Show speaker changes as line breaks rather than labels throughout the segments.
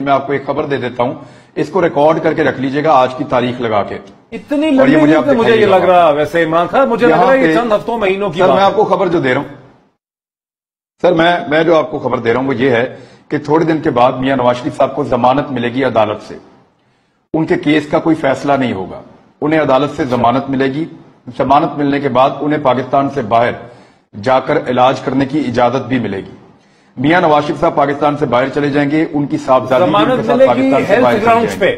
میں آپ کو ایک خبر دے دیتا ہوں, اس کو ریکارڈ کر کے رکھ لیجئے گا آج کی تاریخ لگا کے.
اتنی لمبی مجھے یہ لگ رہا, ویسے عمران خان مجھے لگ رہا ہے یہ چند ہفتوں مہینوں کی.
سر میں آپ کو خبر جو دے رہا ہوں, سر میں جو آپ کو خبر دے رہا ہوں وہ یہ ہے کہ تھوڑے دن کے بعد میاں نواز شریف صاحب کو ضمانت ملے گی عدالت سے. ان کے کیس کا کوئی فیصلہ نہیں ہوگا, انہیں عدالت سے ضمانت ملے گی. ضمانت ملنے کے بعد انہیں پاکستان سے باہر جا کر علاج کرنے کی اجازت بھی ملے گی. میاں نواز شریف صاحب پاکستان سے باہر چلے جائیں گے, ان کی صاحبزادی
ضمانت ملے گی ہیلتھ گراؤنڈز پہ,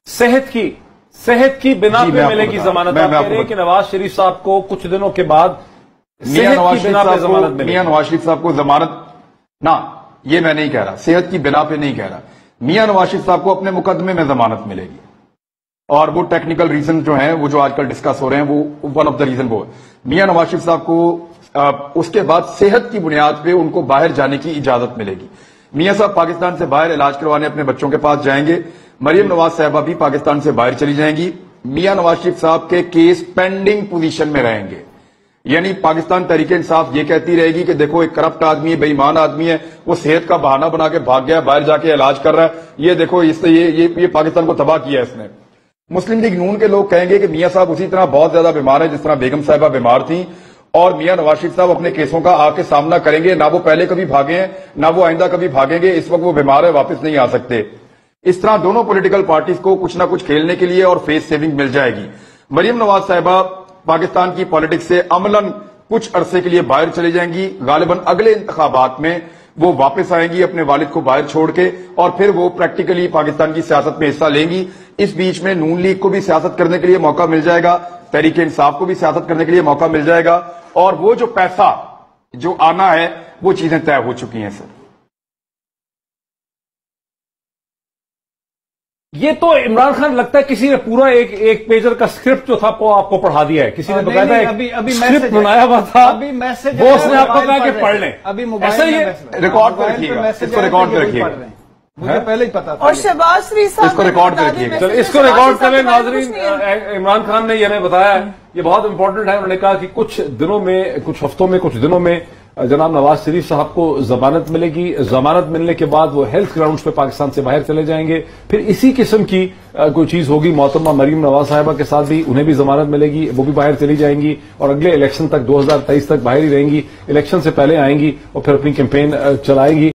صحت کی بنا پہ ملے گی ضمانت. آپ کہہ رہے ہیں کہ نواز شریف صاحب کو کچھ دنوں کے بعد
میاں نواز شریف صاحب کو ضمانت نہ, یہ میں نہیں کہہ رہا, صحت کی بنا پہ نہیں کہہ رہا. میاں نواز شریف صاحب کو اپنے مقدمے میں ضمانت ملے گی, اور وہ ٹیکنیکل ریزن جو ہیں وہ جو آج کل ڈسکس ہو رہے ہیں وہ ون آف دا ریزن وہ ہے. میاں نواز شریف صاحب کو اس کے بعد صحت کی بنیاد پہ ان کو باہر جانے کی اجازت ملے گی. میاں صاحب پاکستان سے باہر علاج کروانے اپنے بچوں کے پاس جائیں گے. مریم نواز صاحبہ بھی پاکستان سے باہر چلی جائیں گی. میاں نواز شریف صاحب کے کیس پینڈنگ پوزیشن میں رہیں گے. یعنی پاکستان تحریک انصاف یہ کہتی رہے گی کہ دیکھو ایک کرپٹ آدمی ہے, بے ایمان آدمی ہے, وہ صحت کا بہانہ بنا کے بھاگ گیا, باہر جا کے علاج کر رہا ہے, یہ دیکھو اس نے یہ پاکستان کو تباہ کیا ہے اس نے. مسلم لیگ نون کے لوگ کہیں گے کہ میاں صاحب اسی طرح بہت زیادہ بیمار ہیں جس طرح بیگم صاحبہ بیمار تھیں, اور میاں نواز شریف صاحب اپنے کیسوں کا آ کے سامنا کریں گے. نہ وہ پہلے کبھی بھاگے ہیں نہ وہ آئندہ کبھی بھاگیں گے, اس وقت وہ بیمار ہے, واپس نہیں آ سکتے. اس طرح دونوں پولیٹیکل پارٹیز کو کچھ نہ کچھ کھیلنے کے لیے اور فیس سیونگ مل جائے گی. مریم نواز صاحبہ پاکستان کی پالیٹکس سے عملاً کچھ عرصے کے لیے باہر چلی جائیں گی. غالباً اگلے انتخابات میں وہ واپس آئیں گی اپنے والد کو باہر چھوڑ کے, اور پھر وہ پریکٹیکلی پاکستان کی سیاست میں حصہ لیں گی. اس بیچ میں نون لیگ کو بھی سیاست کرنے کے لیے موقع مل جائے گا, تحریک انصاف کو بھی سیاست کرنے کے لیے موقع مل جائے گا, اور وہ جو پیسہ جو آنا ہے وہ چیزیں طے ہو چکی ہیں. سر
یہ تو عمران خان لگتا ہے کسی نے پورا ایک پیجر کا سکرپٹ جو تھا وہ آپ کو پڑھا دیا ہے, کسی نے بقاعدہ سکرپٹ بنایا ہوا تھا, وہ اس نے آپ کو کہا کہ پڑھ لیں. ایسا ہی
ریکارڈ پہ رکھیے گا, اس کو ریکارڈ پہ رکھیے گا,
مجھے پہلے ہی پتا تھا.
اور شہباز شریف صاحب
اس کو ریکارڈ پہ رکھیے گا,
اس کو ریکارڈ کریں ناظرین. عمران خان نے یہ ہمیں بتایا, یہ بہت امپورٹنٹ ہے. انہوں نے کہا کہ کچھ دنوں میں, کچھ ہفتوں میں, کچھ دنوں میں جناب نواز شریف صاحب کو ضمانت ملے گی. ضمانت ملنے کے بعد وہ ہیلتھ گراؤنڈز پہ پاکستان سے باہر چلے جائیں گے. پھر اسی قسم کی کوئی چیز ہوگی محترمہ مریم نواز صاحبہ کے ساتھ بھی, انہیں بھی ضمانت ملے گی, وہ بھی باہر چلی جائیں گی, اور اگلے الیکشن تک 2023 تک باہر ہی رہیں گی. الیکشن سے پہلے آئیں گی اور پھر اپنی کیمپین چلائیں گی.